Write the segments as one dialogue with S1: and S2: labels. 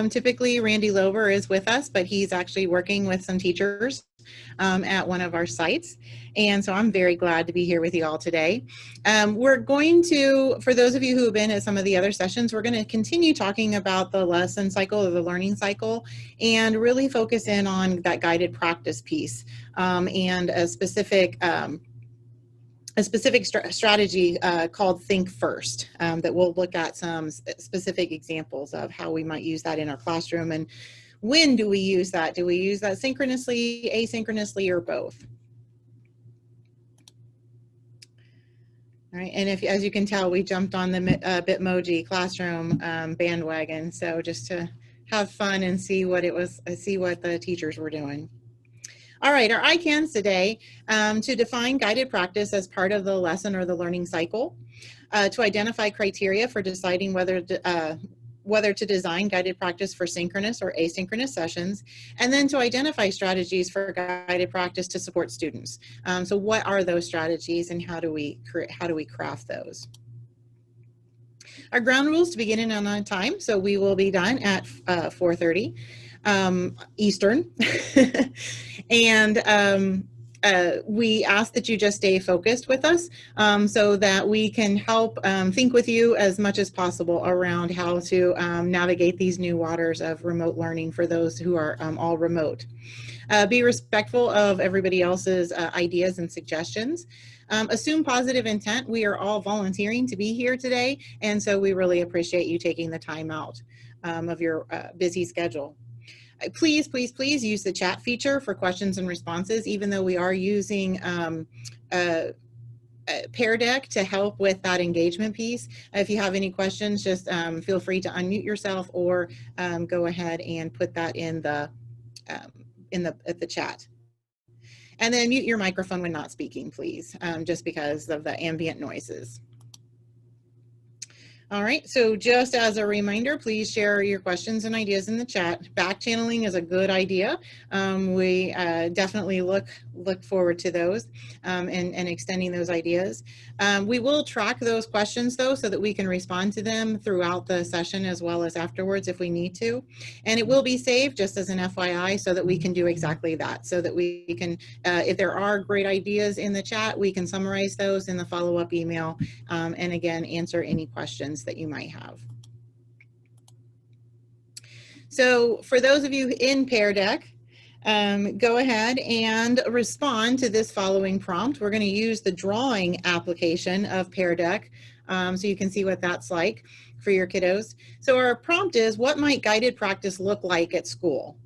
S1: typically Randy Lover is with us, but he's actually working with some teachers at one of our sites. And so I'm very glad to be here with you all today. We're going to, for those of you who have been at some of the other sessions, we're going to continue talking about the lesson cycle or the learning cycle and really focus in on that guided practice piece and a specific strategy called Think First that we'll look at some specific examples of how we might use that in our classroom and when do we use that? Do we use that synchronously, asynchronously, or both? All right, and if, as you can tell, we jumped on the Bitmoji classroom bandwagon, so just to have fun and see what the teachers were doing. All right, our ICANNs today, to define guided practice as part of the lesson or the learning cycle, to identify criteria for deciding whether to design guided practice for synchronous or asynchronous sessions, and then to identify strategies for guided practice to support students. So what are those strategies and how do we craft those? Our ground rules to begin in on time, so we will be done at 4:30 Eastern. And we ask that you just stay focused with us so that we can help think with you as much as possible around how to navigate these new waters of remote learning for those who are all remote. Be respectful of everybody else's ideas and suggestions. Assume positive intent. We are all volunteering to be here today, and so we really appreciate you taking the time out of your busy schedule. Please, please, please use the chat feature for questions and responses, even though we are using Pear Deck to help with that engagement piece. If you have any questions, just feel free to unmute yourself or go ahead and put that in the chat. And then mute your microphone when not speaking, please, just because of the ambient noises. All right, so just as a reminder, please share your questions and ideas in the chat. Back channeling is a good idea. We definitely look forward to those and extending those ideas. We will track those questions though so that we can respond to them throughout the session as well as afterwards if we need to. And it will be saved just as an FYI so that we can do exactly that, so that we can, if there are great ideas in the chat, we can summarize those in the follow-up email and again, answer any questions that you might have. So for those of you in Pear Deck, go ahead and respond to this following prompt. We're going to use the drawing application of Pear Deck so you can see what that's like for your kiddos. So our prompt is, what might guided practice look like at school?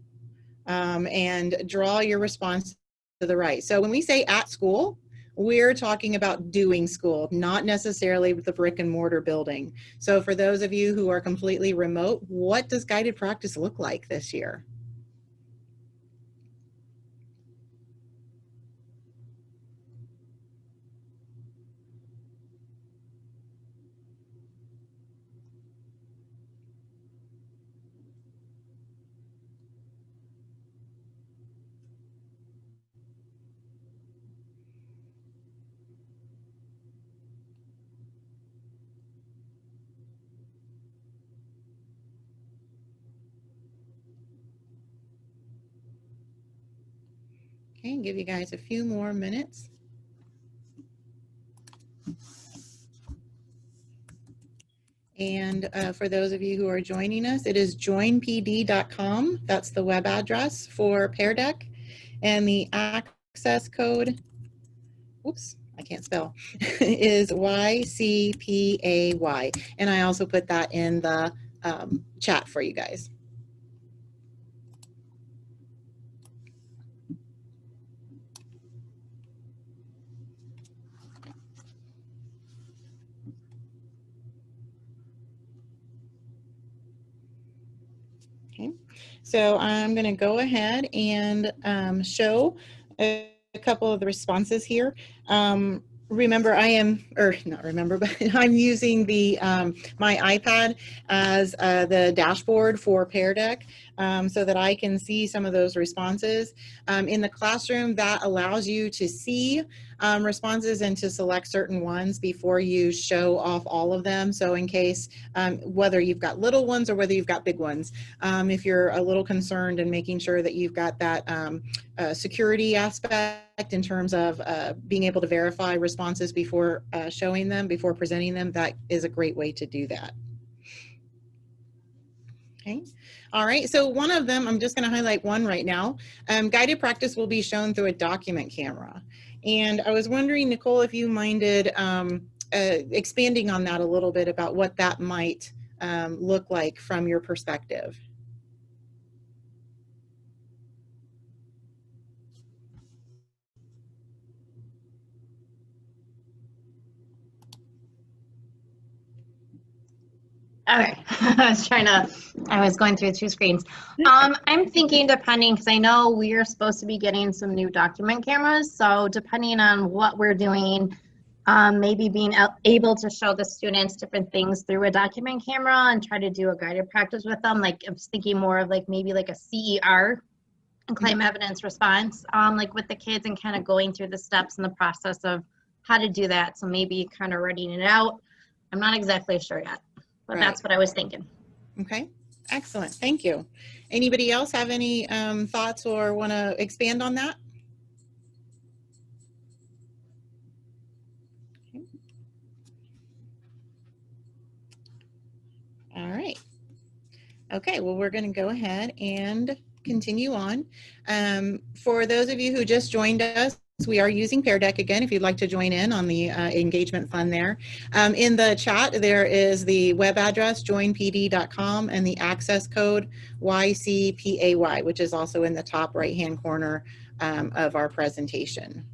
S1: And draw your response to the right. So when we say at school, we're talking about doing school, not necessarily the brick and mortar building. So for those of you who are completely remote, what does guided practice look like this year? Okay, give you guys a few more minutes. And for those of you who are joining us, it is joinpd.com. That's the web address for Pear Deck. And the access code, oops, I can't spell, is YCPAY. And I also put that in the chat for you guys. Okay, so I'm going to go ahead and show a couple of the responses here. remember I am, or not remember, but I'm using the my iPad as the dashboard for Pear Deck, so that I can see some of those responses. In the classroom, that allows you to see responses and to select certain ones before you show off all of them. So in case, whether you've got little ones or whether you've got big ones, if you're a little concerned and making sure that you've got that security aspect in terms of being able to verify responses before showing them, before presenting them, that is a great way to do that. Okay. All right, so one of them, I'm just going to highlight one right now. Guided practice will be shown through a document camera. And I was wondering, Nicole, if you minded expanding on that a little bit about what that might look like from your perspective.
S2: Okay, I was going through 2 screens. I'm thinking depending, because I know we're supposed to be getting some new document cameras, so depending on what we're doing, maybe being able to show the students different things through a document camera and try to do a guided practice with them. Like I was thinking more of like maybe like a CER, claim evidence response, like with the kids, and kind of going through the steps and the process of how to do that. So maybe kind of writing it out. I'm not exactly sure yet. But right. That's what I was thinking.
S1: Okay, excellent. Thank you. Anybody else have any thoughts or want to expand on that? Okay. All right. Okay, well, we're going to go ahead and continue on. For those of you who just joined us, we are using Pear Deck again, if you'd like to join in on the engagement fun there. In the chat, there is the web address, joinpd.com, and the access code, YCPAY, which is also in the top right-hand corner of our presentation.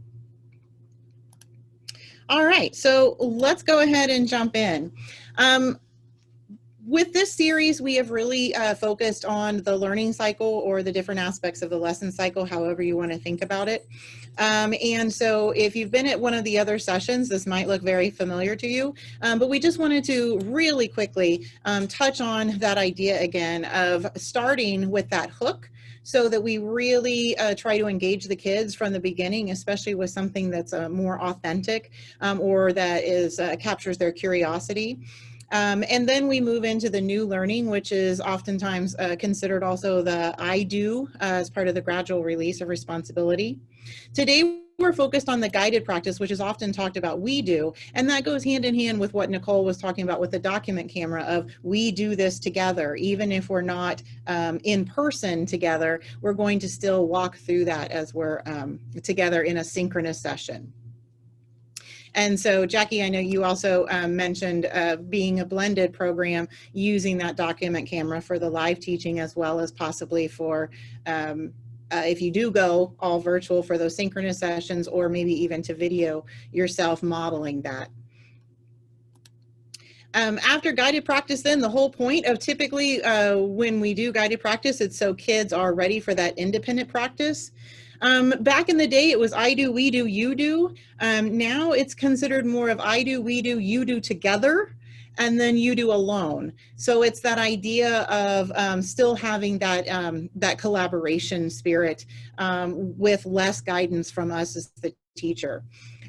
S1: All right, so let's go ahead and jump in. With this series, we have really focused on the learning cycle or the different aspects of the lesson cycle, however you want to think about it. And so if you've been at one of the other sessions, this might look very familiar to you, but we just wanted to really quickly touch on that idea again of starting with that hook, so that we really try to engage the kids from the beginning, especially with something that's more authentic or that is captures their curiosity. And then we move into the new learning, which is oftentimes considered also the I do as part of the gradual release of responsibility. Today, we're focused on the guided practice, which is often talked about we do, and that goes hand in hand with what Nicole was talking about with the document camera of we do this together. Even if we're not in person together, we're going to still walk through that as we're together in a synchronous session. And so, Jackie, I know you also mentioned being a blended program using that document camera for the live teaching, as well as possibly for if you do go all virtual for those synchronous sessions, or maybe even to video yourself modeling that. After guided practice, then the whole point of typically when we do guided practice, it's so kids are ready for that independent practice. Back in the day, it was I do, we do, you do. Now it's considered more of I do, we do, you do together, and then you do alone. So it's that idea of still having that, that collaboration spirit with less guidance from us as the teacher.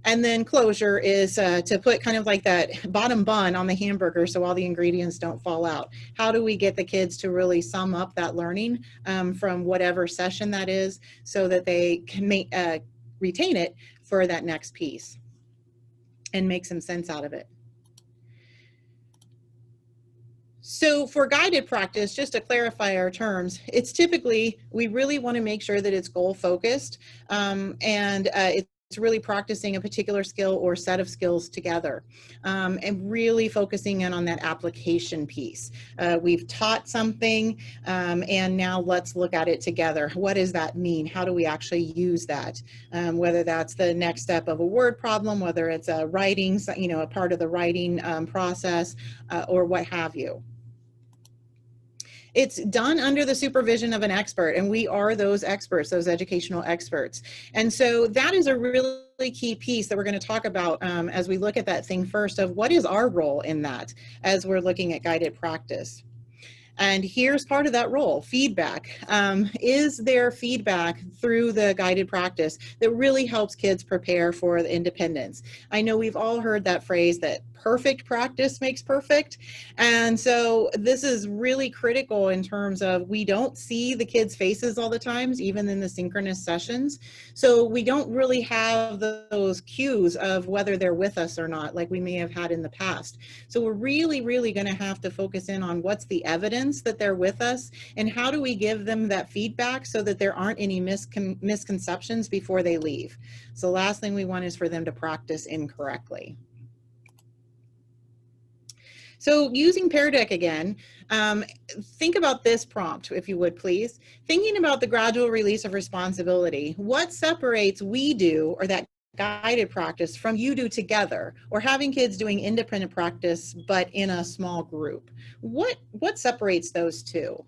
S1: And then closure is to put kind of like that bottom bun on the hamburger so all the ingredients don't fall out. How do we get the kids to really sum up that learning from whatever session that is, so that they can retain it for that next piece and make some sense out of it? So for guided practice, just to clarify our terms, it's typically, we really want to make sure that it's goal focused and it's really practicing a particular skill or set of skills together and really focusing in on that application piece. We've taught something and now let's look at it together. What does that mean? How do we actually use that? Whether that's the next step of a word problem, whether it's a writing, you know, a part of the writing process or what have you. It's done under the supervision of an expert, and we are those experts, those educational experts. And so that is a really key piece that we're going to talk about as we look at that thing first of what is our role in that as we're looking at guided practice. And here's part of that role, feedback. Is there feedback through the guided practice that really helps kids prepare for the independence? I know we've all heard that phrase that perfect practice makes perfect. And so this is really critical in terms of we don't see the kids' faces all the times, even in the synchronous sessions. So we don't really have those cues of whether they're with us or not, like we may have had in the past. So we're really, really going to have to focus in on what's the evidence that they're with us and how do we give them that feedback so that there aren't any misconceptions before they leave. So the last thing we want is for them to practice incorrectly. So using Pear Deck again, think about this prompt, if you would please. Thinking about the gradual release of responsibility, what separates we do or that guided practice from you do together, or having kids doing independent practice but in a small group? What separates those two?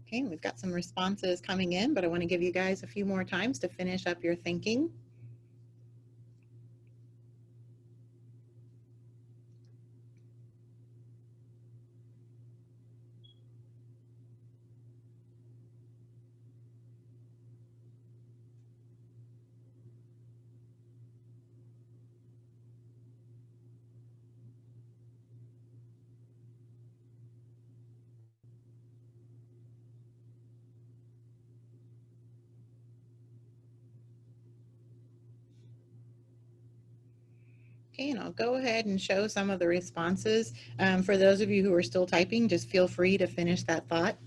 S1: Okay, we've got some responses coming in, but I want to give you guys a few more times to finish up your thinking. Okay, and I'll go ahead and show some of the responses. For those of you who are still typing, just feel free to finish that thought.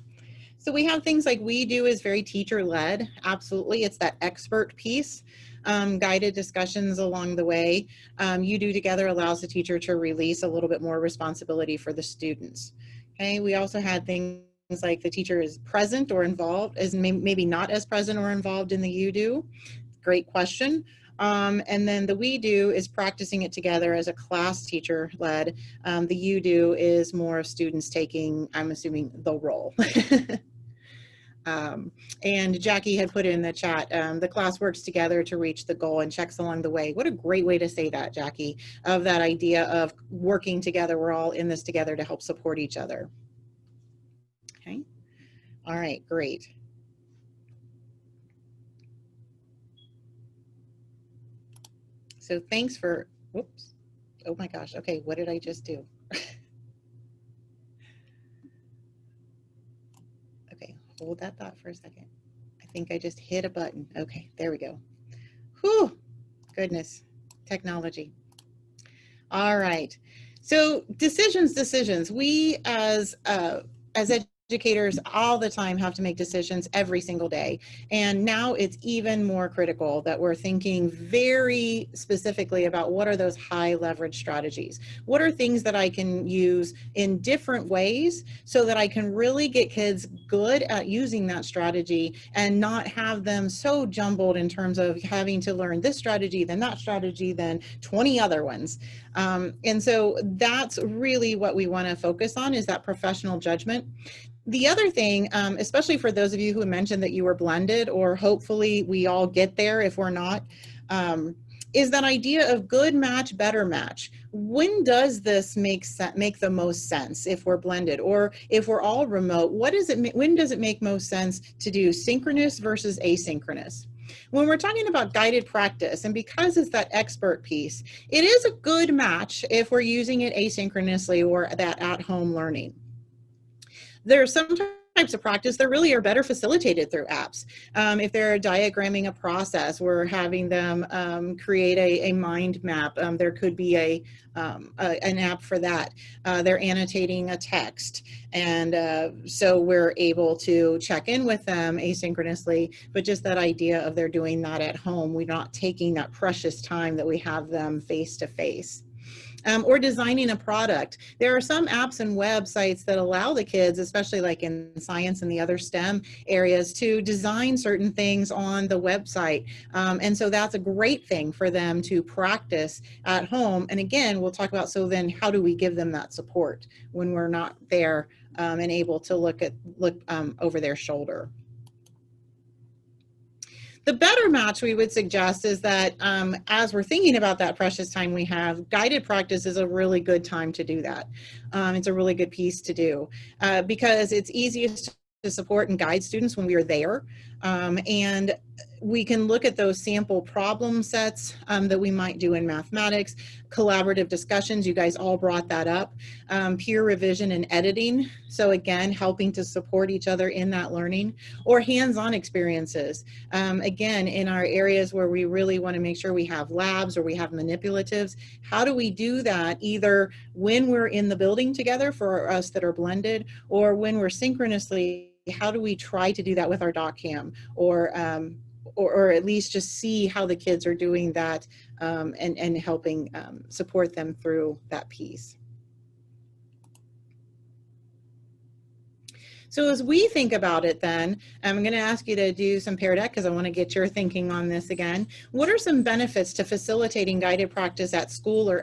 S1: So we have things like we do is very teacher-led. Absolutely, it's that expert piece. Guided discussions along the way. You do together allows the teacher to release a little bit more responsibility for the students. Okay, we also had things like the teacher is present or involved, is maybe not as present or involved in the you do. Great question. And then the we do is practicing it together as a class teacher led. The you do is more of students taking, I'm assuming, the role. And Jackie had put in the chat, the class works together to reach the goal and checks along the way. What a great way to say that, Jackie, of that idea of working together. We're all in this together to help support each other. Okay. All right, great. So thanks for, whoops. Oh my gosh. Okay, what did I just do? Okay, hold that thought for a second. I think I just hit a button. Okay, there we go. Whew, goodness, technology. All right, so decisions. We as educators all the time have to make decisions every single day. And now it's even more critical that we're thinking very specifically about what are those high leverage strategies? What are things that I can use in different ways so that I can really get kids good at using that strategy and not have them so jumbled in terms of having to learn this strategy, then that strategy, then 20 other ones. And so that's really what we want to focus on, is that professional judgment. The other thing, especially for those of you who mentioned that you were blended, or hopefully we all get there if we're not, is that idea of good match, better match. When does this make the most sense if we're blended, or if we're all remote? When does it make most sense to do synchronous versus asynchronous? When we're talking about guided practice, and because it's that expert piece, it is a good match if we're using it asynchronously or that at-home learning. There are sometimes types of practice that really are better facilitated through apps. If they're diagramming a process, we're having them create a mind map. There could be an app for that. They're annotating a text. And so we're able to check in with them asynchronously, but just that idea of they're doing that at home, we're not taking that precious time that we have them face to face. Or designing a product. There are some apps and websites that allow the kids, especially like in science and the other STEM areas, to design certain things on the website. And so that's a great thing for them to practice at home. And again, we'll talk about, so then how do we give them that support when we're not there and able to look over their shoulder? The better match we would suggest is that as we're thinking about that precious time we have, guided practice is a really good time to do that. It's a really good piece to do because it's easiest to support and guide students when we are there. And we can look at those sample problem sets that we might do in mathematics, collaborative discussions, you guys all brought that up, peer revision and editing. So again, helping to support each other in that learning, or hands-on experiences. Again, in our areas where we really want to make sure we have labs or we have manipulatives, how do we do that either when we're in the building together for us that are blended, or when we're synchronously, how do we try to do that with our DocCam, or at least just see how the kids are doing that and helping support them through that piece. So as we think about it then, I'm going to ask you to do some Pear Deck because I want to get your thinking on this again. What are some benefits to facilitating guided practice at school or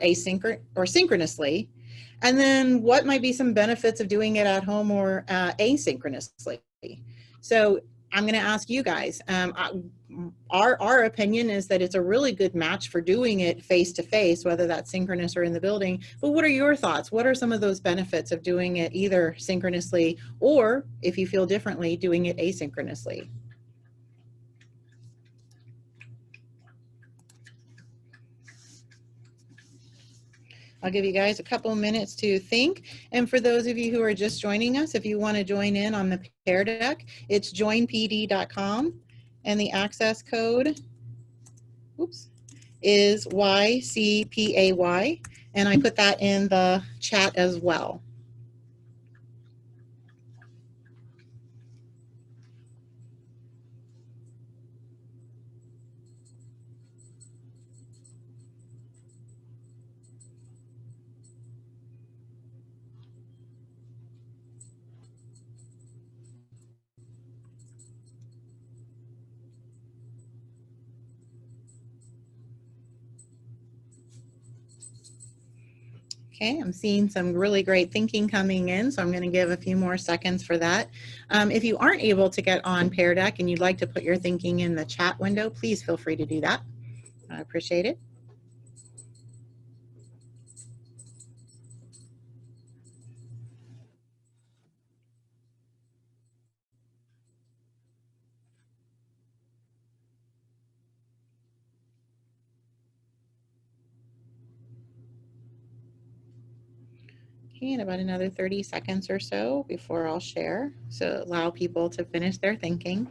S1: synchronously? And then what might be some benefits of doing it at home or asynchronously? So I'm going to ask you guys. Our opinion is that it's a really good match for doing it face-to-face, whether that's synchronous or in the building. But what are your thoughts? What are some of those benefits of doing it either synchronously, or if you feel differently, doing it asynchronously? I'll give you guys a couple minutes to think. And for those of you who are just joining us, if you want to join in on the Pear Deck, it's joinpd.com, and the access code, is YCPAY, and I put that in the chat as well. Okay, I'm seeing some really great thinking coming in, so I'm going to give a few more seconds for that. If you aren't able to get on Pear Deck and you'd like to put your thinking in the chat window, please feel free to do that. I appreciate it. In about another 30 seconds or so before I'll share, so allow people to finish their thinking.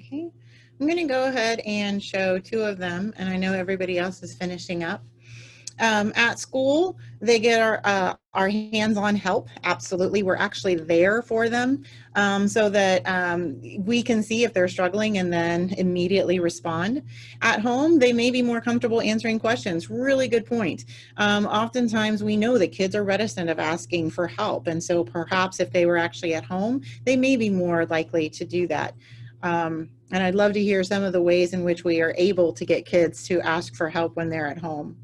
S1: Okay, I'm going to go ahead and show two of them, and I know everybody else is finishing up. At school, they get our hands-on help. Absolutely, we're actually there for them so that we can see if they're struggling and then immediately respond. At home, they may be more comfortable answering questions. Really good point. Oftentimes, we know that kids are reticent of asking for help, and so perhaps if they were actually at home, they may be more likely to do that. And I'd love to hear some of the ways in which we are able to get kids to ask for help when they're at home.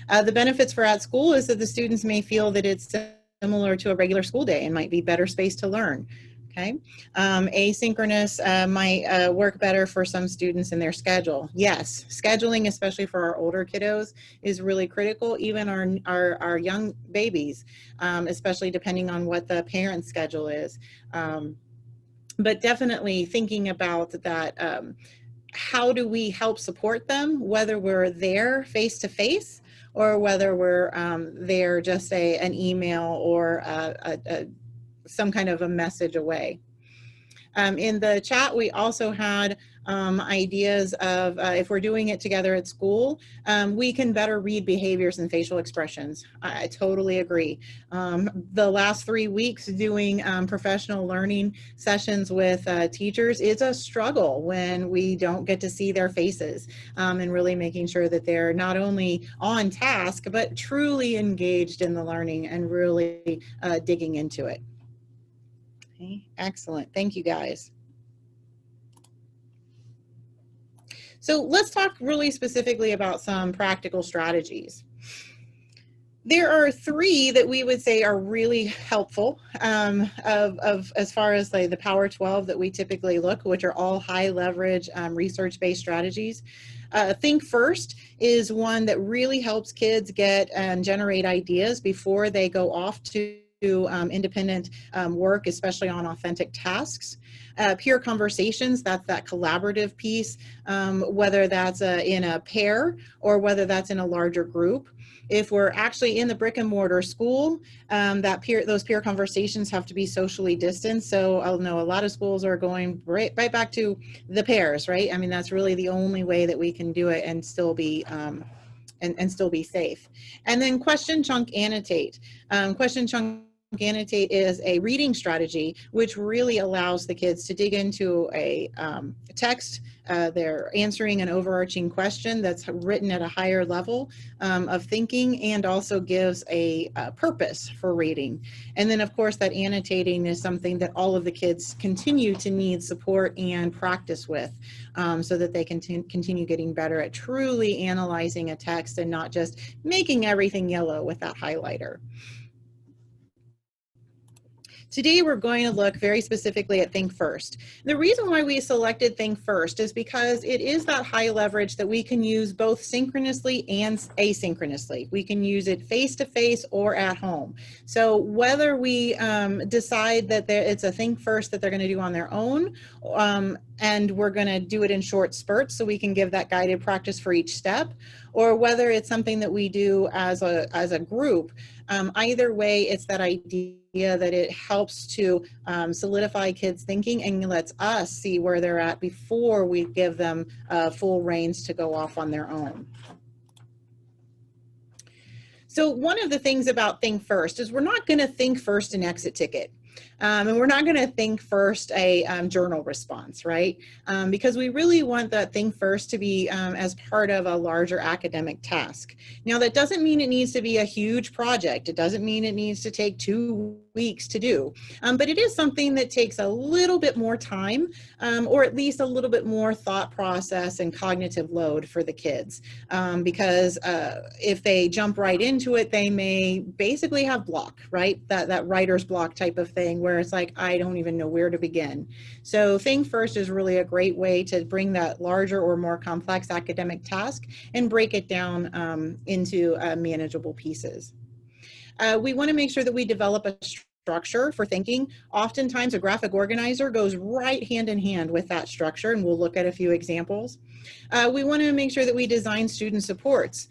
S1: The benefits for at school is that the students may feel that it's similar to a regular school day and might be better space to learn. Okay. Asynchronous might work better for some students in their schedule. Yes, scheduling, especially for our older kiddos, is really critical, even our young babies, especially depending on what the parent's schedule is. But definitely thinking about that, how do we help support them, whether we're there face to face or whether we're there just an email or some kind of a message away. In the chat, we also had ideas of if we're doing it together at school, we can better read behaviors and facial expressions. I totally agree. The last 3 weeks doing professional learning sessions with teachers, it's a struggle when we don't get to see their faces, and really making sure that they're not only on task, but truly engaged in the learning and really digging into it. Okay, excellent. Thank you, guys. So let's talk really specifically about some practical strategies. There are 3 that we would say are really helpful as far as the Power 12 that we typically look, which are all high leverage research-based strategies. Think First is one that really helps kids get and generate ideas before they go off to independent work, especially on authentic tasks. Peer conversations, that's that collaborative piece, whether that's in a pair or whether that's in a larger group. If we're actually in the brick and mortar school, those peer conversations have to be socially distanced. So I'll know a lot of schools are going right back to the pairs, right? I mean, that's really the only way that we can do it and still be and still be safe. And then question, chunk, annotate. Question, chunk, annotate is a reading strategy which really allows the kids to dig into a text. They're answering an overarching question that's written at a higher level of thinking, and also gives a purpose for reading. And then of course that annotating is something that all of the kids continue to need support and practice with, so that they can continue getting better at truly analyzing a text and not just making everything yellow with that highlighter. Today, we're going to look very specifically at Think First. The reason why we selected Think First is because it is that high leverage that we can use both synchronously and asynchronously. We can use it face-to-face or at home. So whether we decide that it's a Think First that they're going to do on their own, and we're going to do it in short spurts so we can give that guided practice for each step, or whether it's something that we do as a group, either way, it's that idea that it helps to solidify kids' thinking and lets us see where they're at before we give them full reins to go off on their own. So one of the things about Think First is we're not going to think first an exit ticket. And we're not going to think first a journal response, right? Because we really want that Think First to be as part of a larger academic task. Now, that doesn't mean it needs to be a huge project. It doesn't mean it needs to take 2 weeks to do, but it is something that takes a little bit more time, or at least a little bit more thought process and cognitive load for the kids, because if they jump right into it, they may basically have block, right? That writer's block type of thing where it's like, I don't even know where to begin. So Think First is really a great way to bring that larger or more complex academic task and break it down into manageable pieces. We want to make sure that we develop a structure for thinking. Oftentimes a graphic organizer goes right hand in hand with that structure, and we'll look at a few examples. We want to make sure that we design student supports.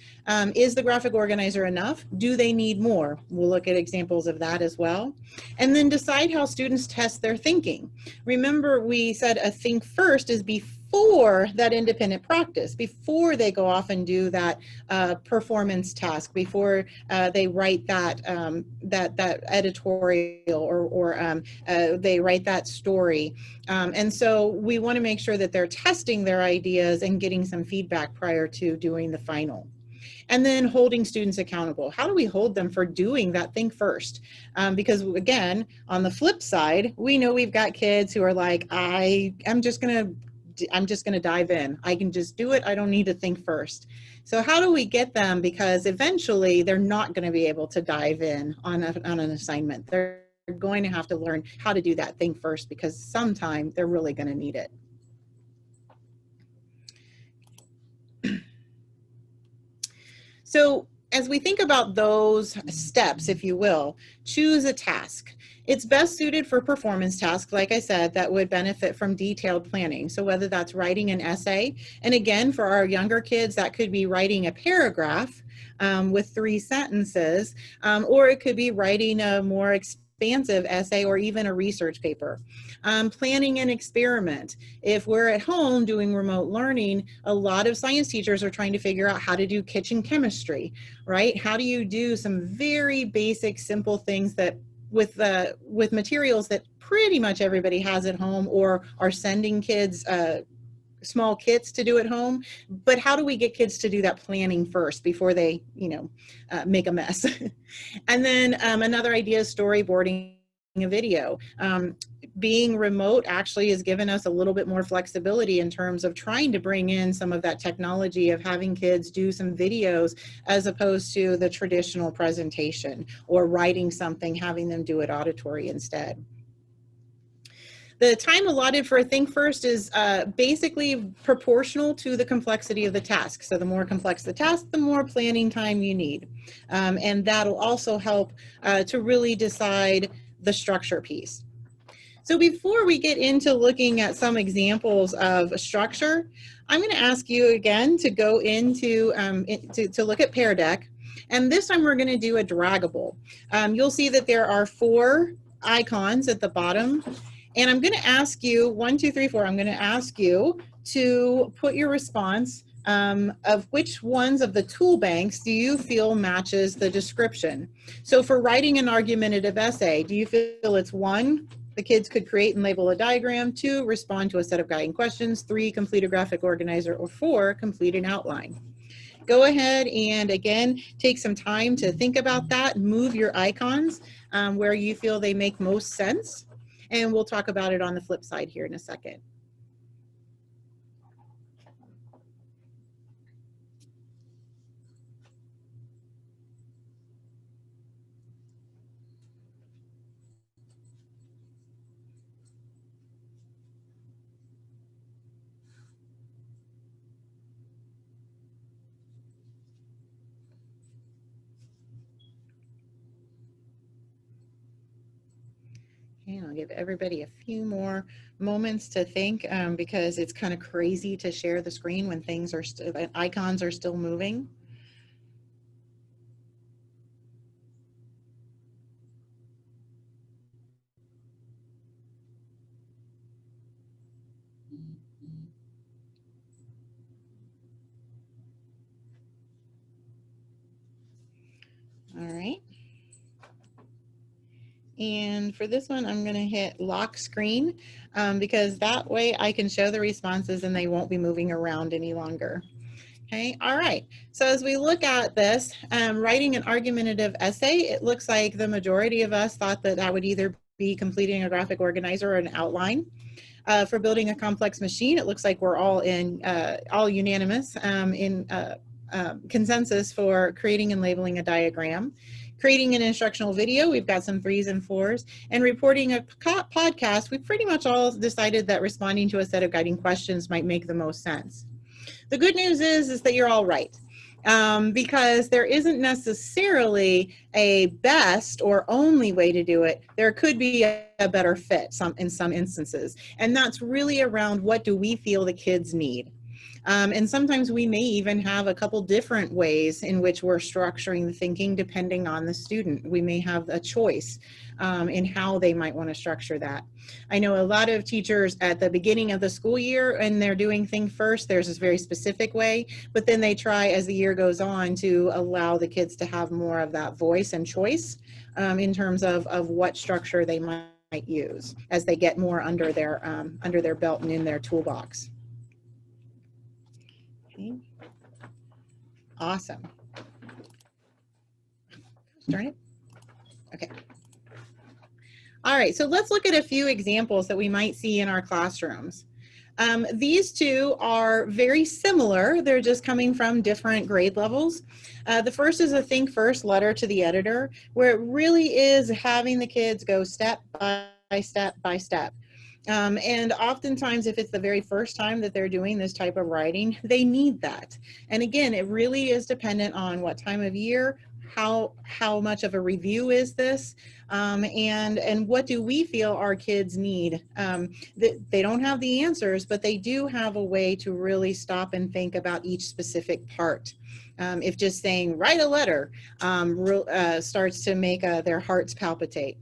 S1: Is the graphic organizer enough? Do they need more? We'll look at examples of that as well. And then decide how students test their thinking. Remember, we said a Think First is before that independent practice, before they go off and do that performance task, before they write that editorial or they write that story. And so we want to make sure that they're testing their ideas and getting some feedback prior to doing the final. And then holding students accountable. How do we hold them for doing that think first? Because again, on the flip side, we know we've got kids who are like, I'm just going to dive in. I can just do it. I don't need to think first. So how do we get them? Because eventually they're not going to be able to dive in on an assignment. They're going to have to learn how to do that thing first, because sometime they're really going to need it. So as we think about those steps, if you will, choose a task. It's best suited for performance tasks, like I said, that would benefit from detailed planning. So whether that's writing an essay, and again, for our younger kids, that could be writing a paragraph with 3 sentences, or it could be writing a more expansive essay or even a research paper. Planning an experiment. If we're at home doing remote learning, a lot of science teachers are trying to figure out how to do kitchen chemistry, right? How do you do some very basic, simple things that with materials that pretty much everybody has at home or are sending kids small kits to do at home, but how do we get kids to do that planning first before they, make a mess? And then another idea is storyboarding a video. Being remote actually has given us a little bit more flexibility in terms of trying to bring in some of that technology of having kids do some videos as opposed to the traditional presentation, or writing something, having them do it auditory instead. The time allotted for a think first is basically proportional to the complexity of the task. So the more complex the task, the more planning time you need. And that'll also help to really decide the structure piece. So before we get into looking at some examples of structure, I'm going to ask you again to go into, to look at Pear Deck. And this time we're going to do a draggable. You'll see that there are 4 icons at the bottom. And I'm going to ask you, 1, 2, 3, 4, I'm going to ask you to put your response of which ones of the tool banks do you feel matches the description. So for writing an argumentative essay, do you feel it's 1, the kids could create and label a diagram, 2, respond to a set of guiding questions, 3, complete a graphic organizer, or 4, complete an outline? Go ahead and again, take some time to think about that, move your icons where you feel they make most sense. And we'll talk about it on the flip side here in a second. Okay, I'll give everybody a few more moments to think because it's kind of crazy to share the screen when things are icons are still moving. All right. And for this one, I'm going to hit lock screen because that way I can show the responses and they won't be moving around any longer. Okay, all right. So as we look at this, writing an argumentative essay, it looks like the majority of us thought that that would either be completing a graphic organizer or an outline. For building a complex machine, it looks like we're all unanimous in consensus for creating and labeling a diagram. Creating an instructional video, we've got some 3s and 4s. And reporting a podcast, we pretty much all decided that responding to a set of guiding questions might make the most sense. The good news is that you're all right. Because there isn't necessarily a best or only way to do it. There could be a better fit in some instances. And that's really around what do we feel the kids need. And sometimes we may even have a couple different ways in which we're structuring the thinking depending on the student. We may have a choice in how they might want to structure that. I know a lot of teachers at the beginning of the school year and they're doing think first, there's this very specific way, but then they try as the year goes on to allow the kids to have more of that voice and choice in terms of what structure they might use as they get more under their belt and in their toolbox. Okay. Awesome. Darn it. Okay. All right, so let's look at a few examples that we might see in our classrooms. These two are very similar. They're just coming from different grade levels. The first is a Think First letter to the editor, where it really is having the kids go step by step by step. And oftentimes, if it's the very first time that they're doing this type of writing, they need that. And again, it really is dependent on what time of year, how much of a review is this, and what do we feel our kids need. They don't have the answers, but they do have a way to really stop and think about each specific part. If just saying write a letter starts to make their hearts palpitate.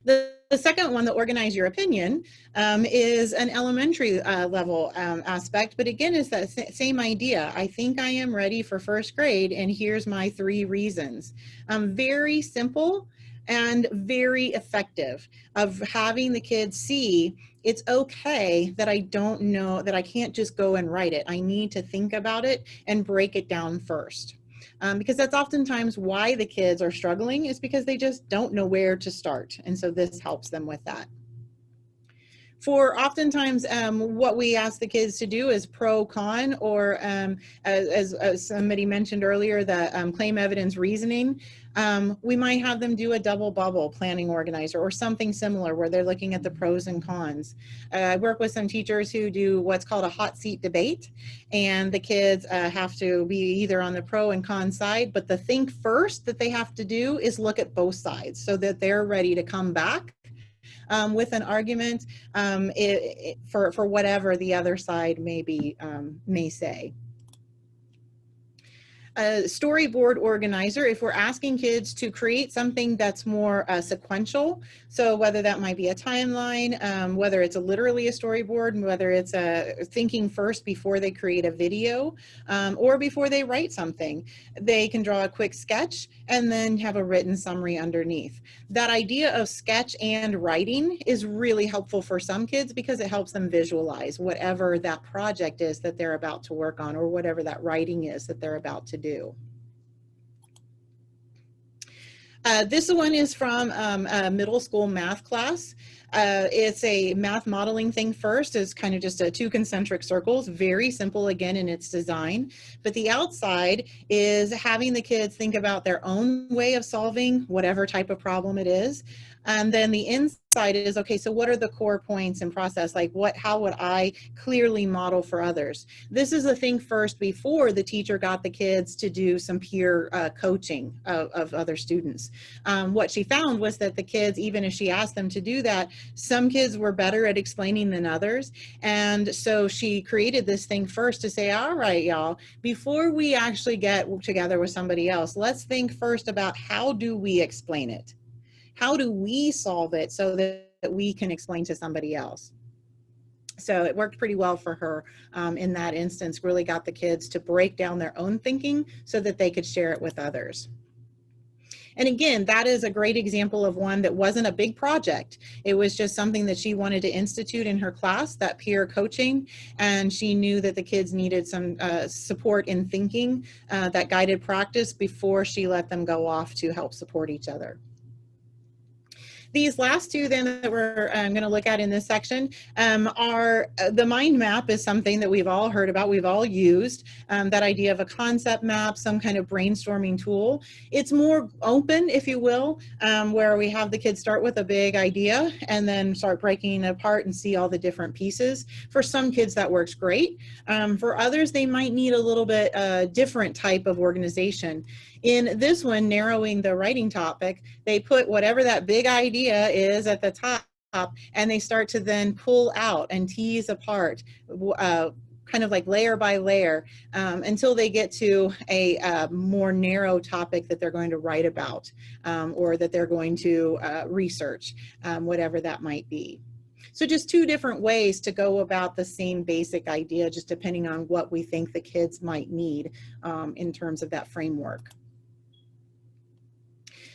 S1: The second one, the Organize Your Opinion, is an elementary level aspect, but again, it's that same idea. I think I am ready for first grade, and here's my 3 reasons. Very simple and very effective of having the kids see it's okay that I don't know, that I can't just go and write it. I need to think about it and break it down first. Because that's oftentimes why the kids are struggling, is because they just don't know where to start. And so this helps them with that. For oftentimes what we ask the kids to do is pro-con, or as somebody mentioned earlier, the claim evidence reasoning. We might have them do a double bubble planning organizer or something similar where they're looking at the pros and cons. I work with some teachers who do what's called a hot seat debate, and the kids have to be either on the pro and con side, but the think first that they have to do is look at both sides so that they're ready to come back with an argument for whatever the other side may say. A storyboard organizer, if we're asking kids to create something that's more sequential, so whether that might be a timeline, whether it's literally a storyboard, whether it's thinking first before they create a video, or before they write something, they can draw a quick sketch and then have a written summary underneath. That idea of sketch and writing is really helpful for some kids because it helps them visualize whatever that project is that they're about to work on, or whatever that writing is that they're about to do. This one is from a middle school math class. It's a math modeling thing first. It's kind of just 2 concentric circles, very simple again in its design. But the outside is having the kids think about their own way of solving whatever type of problem it is. And then the inside is, okay, so what are the core points and process? Like how would I clearly model for others? This is a thing first before the teacher got the kids to do some peer coaching of other students. What she found was that the kids, even if she asked them to do that, some kids were better at explaining than others. And so she created this thing first to say, all right, y'all, before we actually get together with somebody else, let's think first about how do we explain it? How do we solve it so that we can explain to somebody else? So it worked pretty well for her in that instance, really got the kids to break down their own thinking so that they could share it with others. And again, that is a great example of one that wasn't a big project. It was just something that she wanted to institute in her class, that peer coaching, and she knew that the kids needed some support in thinking, that guided practice before she let them go off to help support each other. These last 2 then that we're going to look at in this section are the mind map is something that we've all heard about, we've all used, that idea of a concept map, some kind of brainstorming tool. It's more open, if you will, where we have the kids start with a big idea and then start breaking it apart and see all the different pieces. For some kids that works great. For others, they might need a little bit different type of organization. In this one, narrowing the writing topic, they put whatever that big idea is at the top, and they start to then pull out and tease apart, kind of like layer by layer, until they get to a more narrow topic that they're going to write about, or that they're going to research, whatever that might be. So just 2 different ways to go about the same basic idea, just depending on what we think the kids might need in terms of that framework.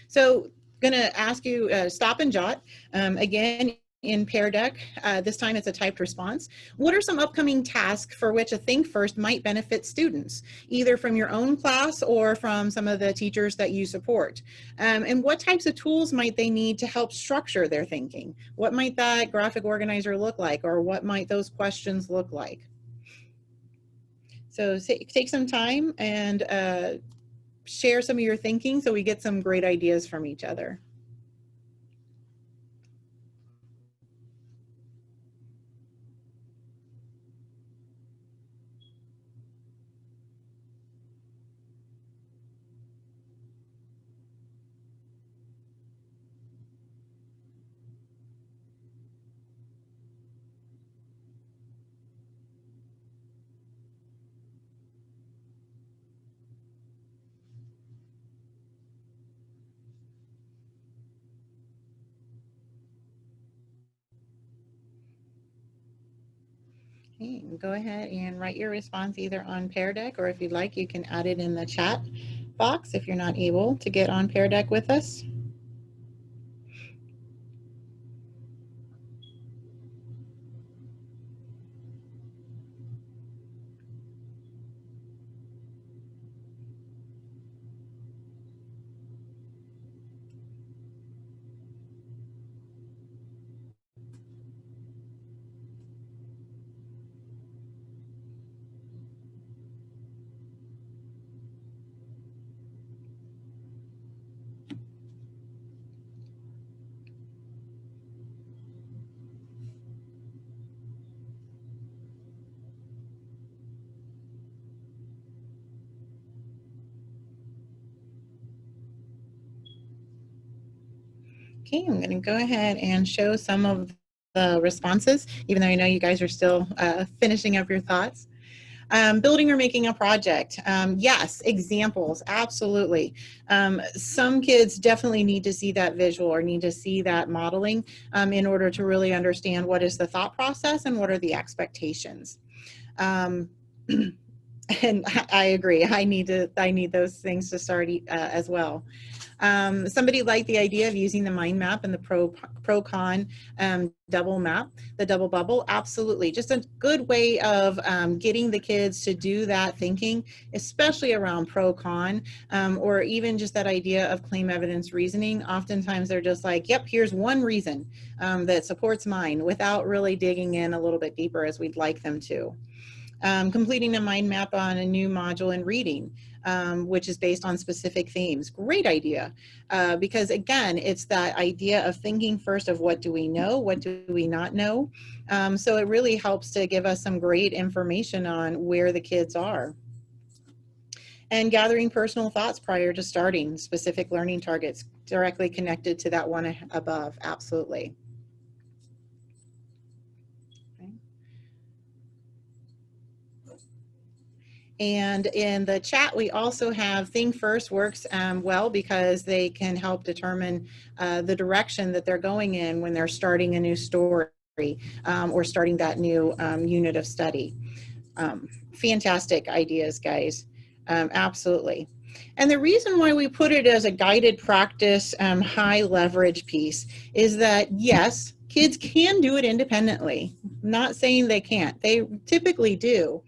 S1: So going to ask you stop and jot. Again, in Pear Deck. This time it's a typed response. What are some upcoming tasks for which a Think First might benefit students, either from your own class or from some of the teachers that you support? And what types of tools might they need to help structure their thinking? What might that graphic organizer look like, or what might those questions look like? So take some time and share some of your thinking so we get some great ideas from each other. Okay, go ahead and write your response either on Pear Deck, or if you'd like, you can add it in the chat box if you're not able to get on Pear Deck with us. Okay, I'm going to go ahead and show some of the responses, even though I know you guys are still finishing up your thoughts. Building or making a project. Yes, examples, absolutely. Some kids definitely need to see that visual or need to see that modeling in order to really understand what is the thought process and what are the expectations. And I agree, I need those things to start as well. Somebody liked the idea of using the mind map and the pro-con double map, the double bubble. Absolutely. Just a good way of getting the kids to do that thinking, especially around pro-con, or even just that idea of claim evidence reasoning. Oftentimes they're just like, yep, here's one reason that supports mine, without really digging in a little bit deeper as we'd like them to. Completing a mind map on a new module in reading, which is based on specific themes. Great idea, because again, it's that idea of thinking first of what do we know, what do we not know. So it really helps to give us some great information on where the kids are. And gathering personal thoughts prior to starting specific learning targets directly connected to that one above, absolutely. And in the chat, we also have Think First works well because they can help determine the direction that they're going in when they're starting a new story or starting that new unit of study. Fantastic ideas, guys. Absolutely. And the reason why we put it as a guided practice, high leverage piece is that, yes, kids can do it independently. I'm not saying they can't. They typically do.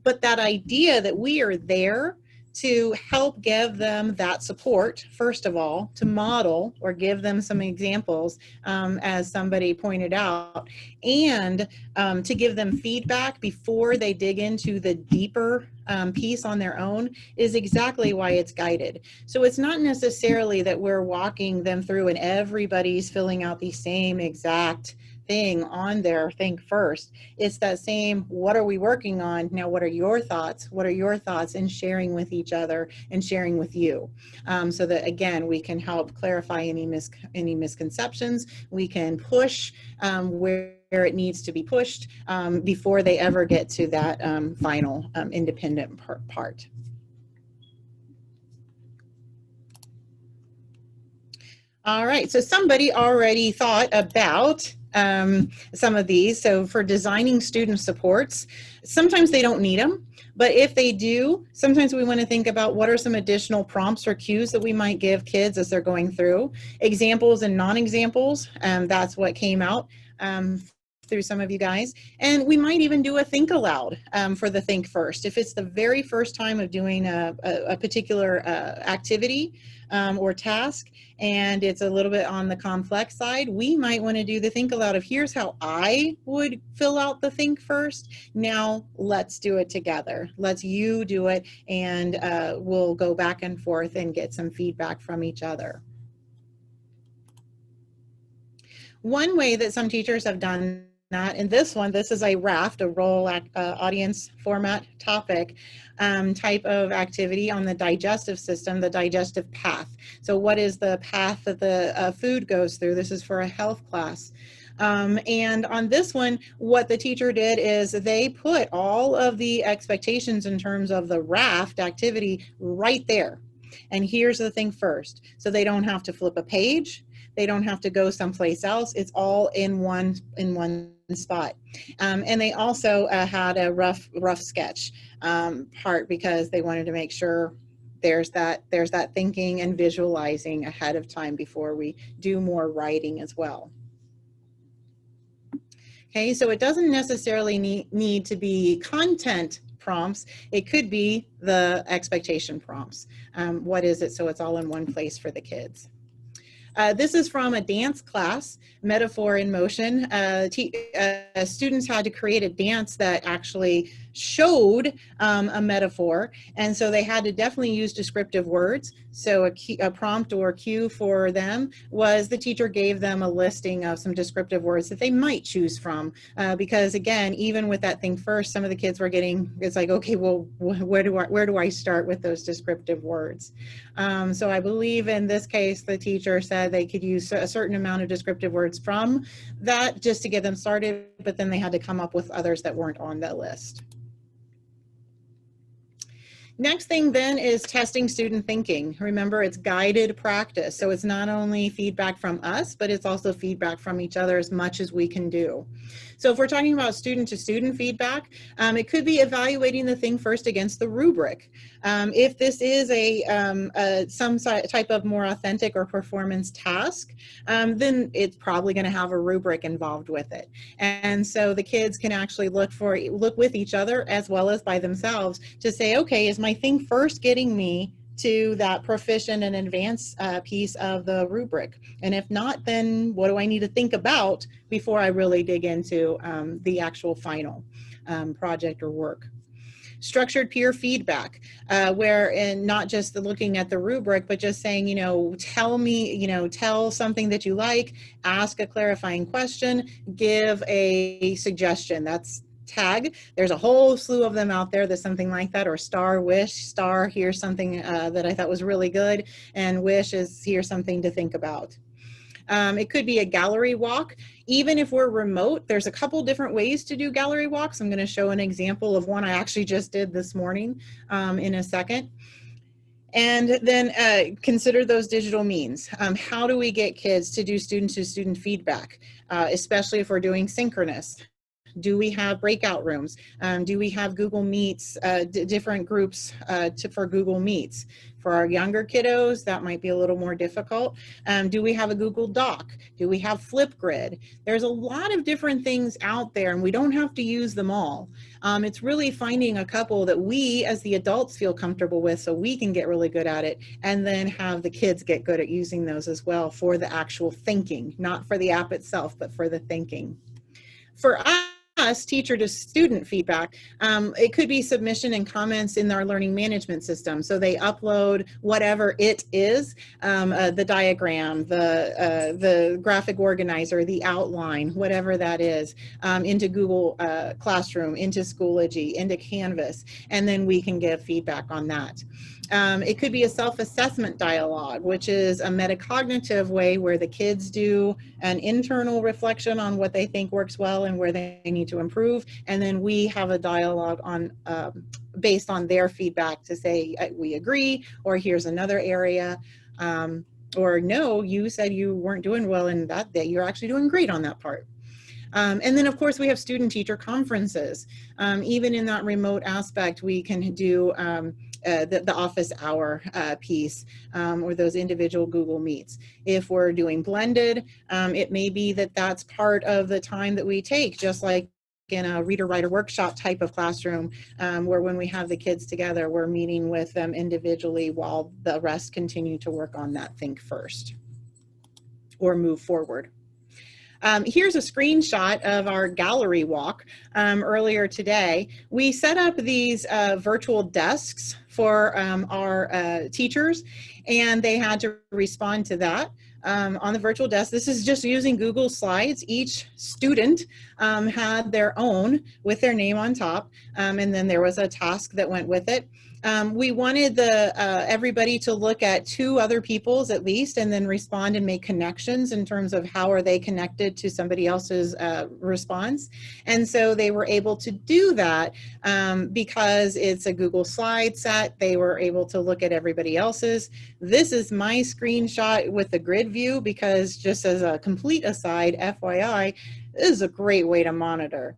S1: But that idea that we are there to help give them that support, first of all, to model or give them some examples, as somebody pointed out, and to give them feedback before they dig into the deeper piece on their own is exactly why it's guided. So it's not necessarily that we're walking them through and everybody's filling out the same exact thing on their Think First. It's that same, what are we working on? Now, what are your thoughts? What are your thoughts? And sharing with each other and sharing with you. So that, again, we can help clarify any misconceptions. We can push where it needs to be pushed before they ever get to that final independent part. All right, so somebody already thought about some of these. So for designing student supports, sometimes they don't need them, but if they do, sometimes we want to think about what are some additional prompts or cues that we might give kids as they're going through. Examples and non-examples, that's what came out. through some of you guys. And we might even do a think aloud for the think first. If it's the very first time of doing a particular activity or task, and it's a little bit on the complex side, we might want to do the think aloud of, here's how I would fill out the think first. Now let's do it together. Let's you do it, and we'll go back and forth and get some feedback from each other. One way that some teachers have done that, and this is a RAFT, a role audience format topic type of activity on the digestive system, the digestive path. So what is the path that the food goes through? This is for a health class. And on this one, what the teacher did is they put all of the expectations in terms of the RAFT activity right there. And here's the thing first. So they don't have to flip a page. They don't have to go someplace else. It's all in one spot. And they also had a rough sketch part, because they wanted to make sure there's that thinking and visualizing ahead of time before we do more writing as well. Okay, so it doesn't necessarily need to be content prompts. It could be the expectation prompts. What is it? So it's all in one place for the kids. This is from a dance class, Metaphor in Motion. Students had to create a dance that actually showed a metaphor, and so they had to definitely use descriptive words. So a prompt or cue for them was the teacher gave them a listing of some descriptive words that they might choose from, because again, even with that thing first, some of the kids were getting, it's like, okay, well, where do I start with those descriptive words? So I believe in this case, the teacher said they could use a certain amount of descriptive words from that just to get them started, but then they had to come up with others that weren't on the list. Next thing then is testing student thinking. Remember, it's guided practice. So it's not only feedback from us, but it's also feedback from each other as much as we can do. So if we're talking about student to student feedback, it could be evaluating the thing first against the rubric. If this is some type of more authentic or performance task, then it's probably going to have a rubric involved with it. And so the kids can actually look with each other as well as by themselves to say, okay, is my thing first getting me to that proficient and advanced piece of the rubric? And if not, then what do I need to think about before I really dig into the actual final project or work? Structured peer feedback, where in not just looking at the rubric, but just saying, tell something that you like, ask a clarifying question, give a suggestion. That's tag. There's a whole slew of them out there that's something like that, or star, wish, star, here's something that I thought was really good, and wish is here's something to think about. It could be a gallery walk. Even if we're remote, there's a couple different ways to do gallery walks. I'm going to show an example of one I actually just did this morning in a second. And then consider those digital means. How do we get kids to do student-to-student feedback, especially if we're doing synchronous? Do we have breakout rooms? Do we have Google Meets, different groups for Google Meets? For our younger kiddos, that might be a little more difficult. Do we have a Google Doc? Do we have Flipgrid? There's a lot of different things out there, and we don't have to use them all. It's really finding a couple that we as the adults feel comfortable with so we can get really good at it, and then have the kids get good at using those as well for the actual thinking, not for the app itself, but for the thinking. For us, teacher to student feedback, it could be submission and comments in our learning management system. So they upload whatever it is, the diagram, the graphic organizer, the outline, whatever that is, into Google Classroom, into Schoology, into Canvas, and then we can give feedback on that. It could be a self-assessment dialogue, which is a metacognitive way where the kids do an internal reflection on what they think works well and where they need to improve, and then we have a dialogue on based on their feedback to say we agree, or here's another area, or no, you said you weren't doing well in that you're actually doing great on that part. And then of course we have student teacher conferences. Even in that remote aspect, we can do the office hour piece, or those individual Google Meets. If we're doing blended, it may be that that's part of the time that we take, just like in a reader writer workshop type of classroom, where when we have the kids together, we're meeting with them individually while the rest continue to work on that think first or move forward. Here's a screenshot of our gallery walk earlier today. We set up these virtual desks for our teachers, and they had to respond to that. On the virtual desk, this is just using Google Slides. Each student had their own with their name on top, and then there was a task that went with it. We wanted everybody to look at 2 other people's at least, and then respond and make connections in terms of how are they connected to somebody else's response. And so they were able to do that because it's a Google slide set. They were able to look at everybody else's. This is my screenshot with the grid view, because just as a complete aside, FYI, this is a great way to monitor.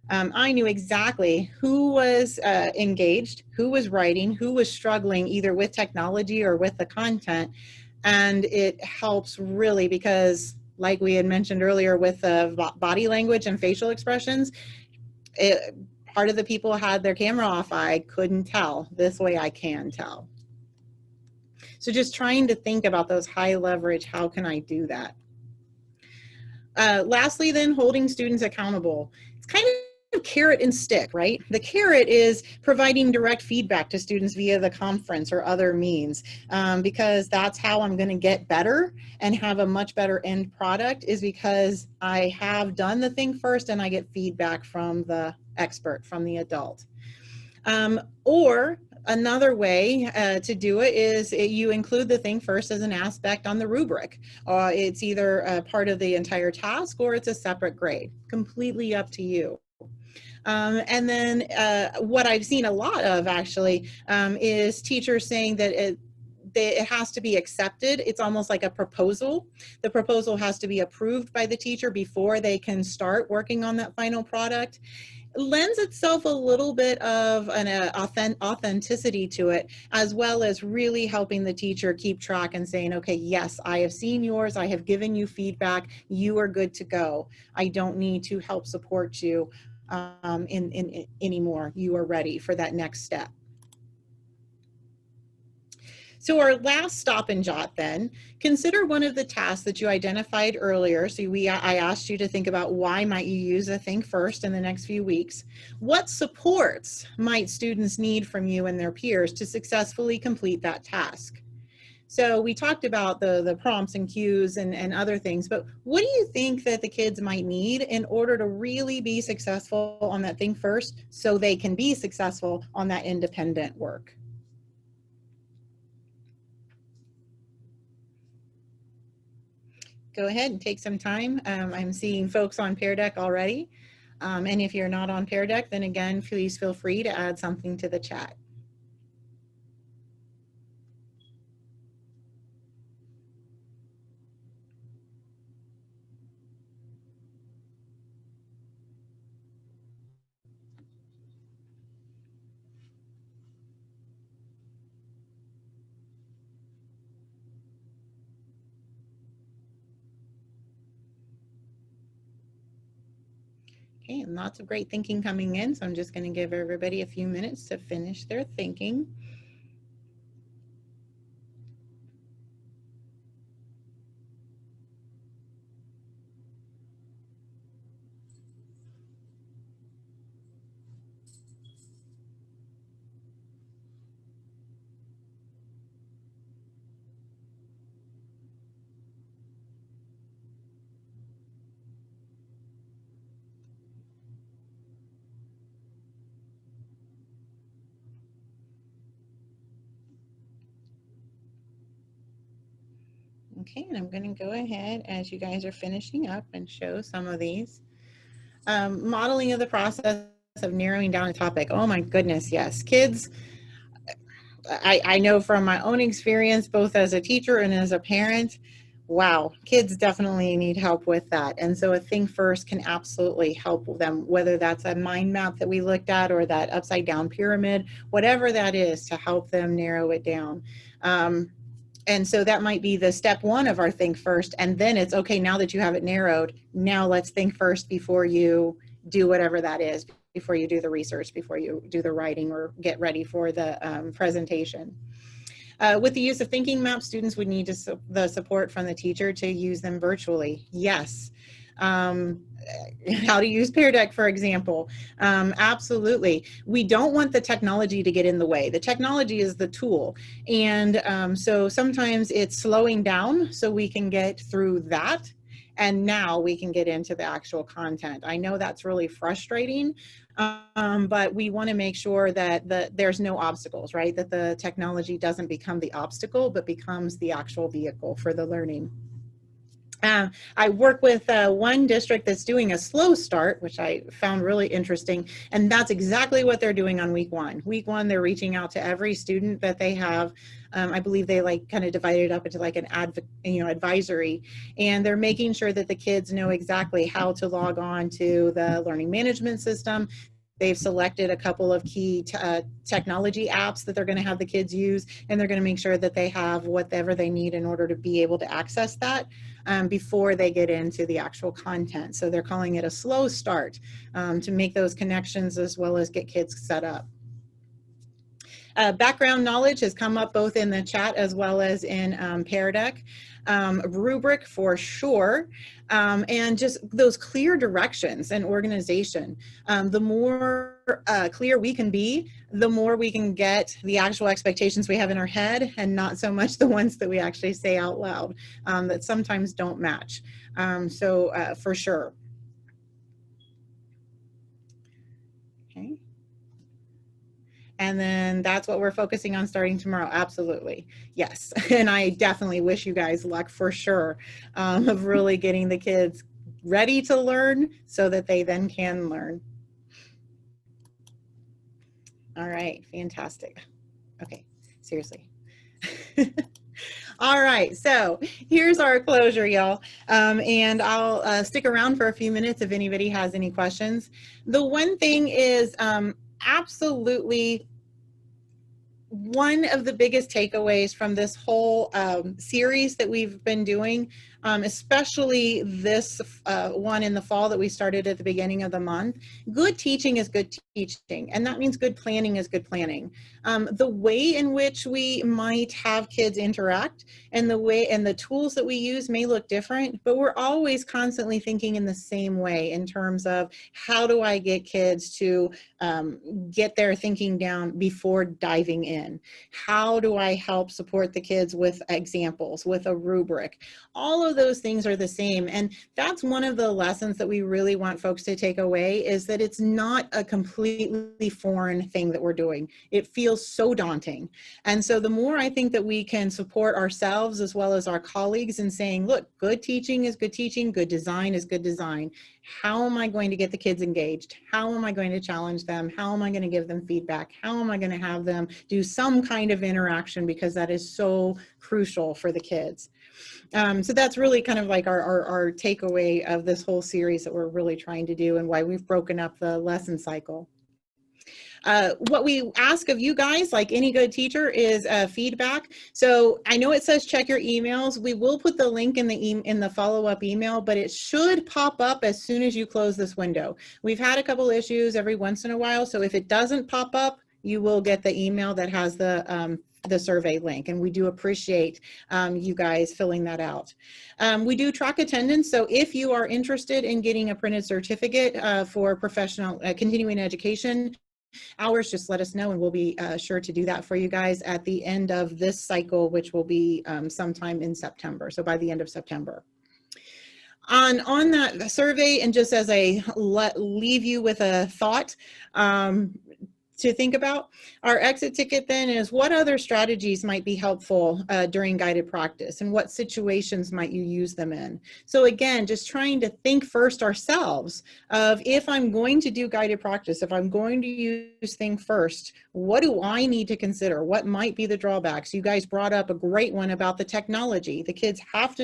S1: I knew exactly who was engaged, who was writing, who was struggling either with technology or with the content. And it helps really because, like we had mentioned earlier with body language and facial expressions, part of the people had their camera off. I couldn't tell. This way I can tell. So just trying to think about those high leverage, how can I do that? Lastly, then, holding students accountable. It's kind of carrot and stick, right? The carrot is providing direct feedback to students via the conference or other means, because that's how I'm going to get better and have a much better end product, is because I have done the thing first and I get feedback from the expert, from the adult. Or another way to do it is you include the thing first as an aspect on the rubric. It's either a part of the entire task or it's a separate grade. Completely up to you. And then what I've seen a lot of actually is teachers saying that it has to be accepted. It's almost like a proposal. The proposal has to be approved by the teacher before they can start working on that final product. It lends itself a little bit of an authenticity to it, as well as really helping the teacher keep track and saying, okay, yes, I have seen yours. I have given you feedback. You are good to go. I don't need to help support you anymore. You are ready for that next step. So our last stop and jot then, consider one of the tasks that you identified earlier. So I asked you to think about why might you use a think first in the next few weeks. What supports might students need from you and their peers to successfully complete that task? So we talked about the prompts and cues and other things, but what do you think that the kids might need in order to really be successful on that thing first, so they can be successful on that independent work? Go ahead and take some time. I'm seeing folks on Pear Deck already. And if you're not on Pear Deck, then again, please feel free to add something to the chat. Okay, and lots of great thinking coming in, so I'm just going to give everybody a few minutes to finish their thinking. Okay, and I'm going to go ahead as you guys are finishing up and show some of these. Modeling of the process of narrowing down a topic. Oh my goodness, yes. Kids, I know from my own experience, both as a teacher and as a parent, wow, kids definitely need help with that. And so a Think First can absolutely help them, whether that's a mind map that we looked at or that upside down pyramid, whatever that is, to help them narrow it down. And so that might be the step one of our Think First. And then it's okay, now that you have it narrowed, now let's think first before you do whatever that is, before you do the research, before you do the writing or get ready for the presentation. With the use of thinking maps, students would need the support from the teacher to use them virtually. Yes. How to use Pear Deck, for example. Absolutely. We don't want the technology to get in the way. The technology is the tool. And so sometimes it's slowing down so we can get through that. And now we can get into the actual content. I know that's really frustrating, but we want to make sure that there's no obstacles, right? That the technology doesn't become the obstacle, but becomes the actual vehicle for the learning. I work with one district that's doing a slow start, which I found really interesting, and that's exactly what they're doing on week one. Week one, they're reaching out to every student that they have. I believe they like kind of divided it up into like an advisory, and they're making sure that the kids know exactly how to log on to the learning management system. They've selected a couple of key technology apps that they're going to have the kids use, and they're going to make sure that they have whatever they need in order to be able to access that before they get into the actual content. So they're calling it a slow start to make those connections as well as get kids set up. Background knowledge has come up both in the chat as well as in Pear Deck. Rubric for sure, and just those clear directions and organization. The more clear we can be, the more we can get the actual expectations we have in our head and not so much the ones that we actually say out loud that sometimes don't match. So for sure. Okay. And then that's what we're focusing on starting tomorrow. Absolutely. Yes. And I definitely wish you guys luck for sure of really getting the kids ready to learn so that they then can learn. All right. Fantastic. Okay. Seriously. All right, so here's our closure, y'all. And I'll stick around for a few minutes if anybody has any questions. The one thing is absolutely one of the biggest takeaways from this whole series that we've been doing, especially this one in the fall that we started at the beginning of the month, good teaching is good teaching, and that means good planning is good planning. The way in which we might have kids interact and the way and the tools that we use may look different, but we're always constantly thinking in the same way in terms of how do I get kids to get their thinking down before diving in? How do I help support the kids with examples, with a rubric? All of those things are the same. And that's one of the lessons that we really want folks to take away, is that it's not a completely foreign thing that we're doing. It feels so daunting. And so the more I think that we can support ourselves as well as our colleagues in saying, look, good teaching is good teaching, good design is good design. How am I going to get the kids engaged? How am I going to challenge them? How am I going to give them feedback? How am I going to have them do some kind of interaction, because that is so crucial for the kids. So that's really kind of like our takeaway of this whole series that we're really trying to do and why we've broken up the lesson cycle. What we ask of you guys, like any good teacher, is feedback. So I know it says check your emails. We will put the link in the follow-up email, but it should pop up as soon as you close this window. We've had a couple issues every once in a while, so if it doesn't pop up, you will get the email that has the survey link, and we do appreciate you guys filling that out. We do track attendance, so if you are interested in getting a printed certificate for professional continuing education hours, just let us know and we'll be sure to do that for you guys at the end of this cycle, which will be sometime in September, so by the end of September. On that survey, and just as I leave you with a thought to think about, our exit ticket then is, what other strategies might be helpful during guided practice, and what situations might you use them in? So again, just trying to think first ourselves of, if I'm going to do guided practice, if I'm going to use Think First, what do I need to consider? What might be the drawbacks? You guys brought up a great one about the technology. The kids have to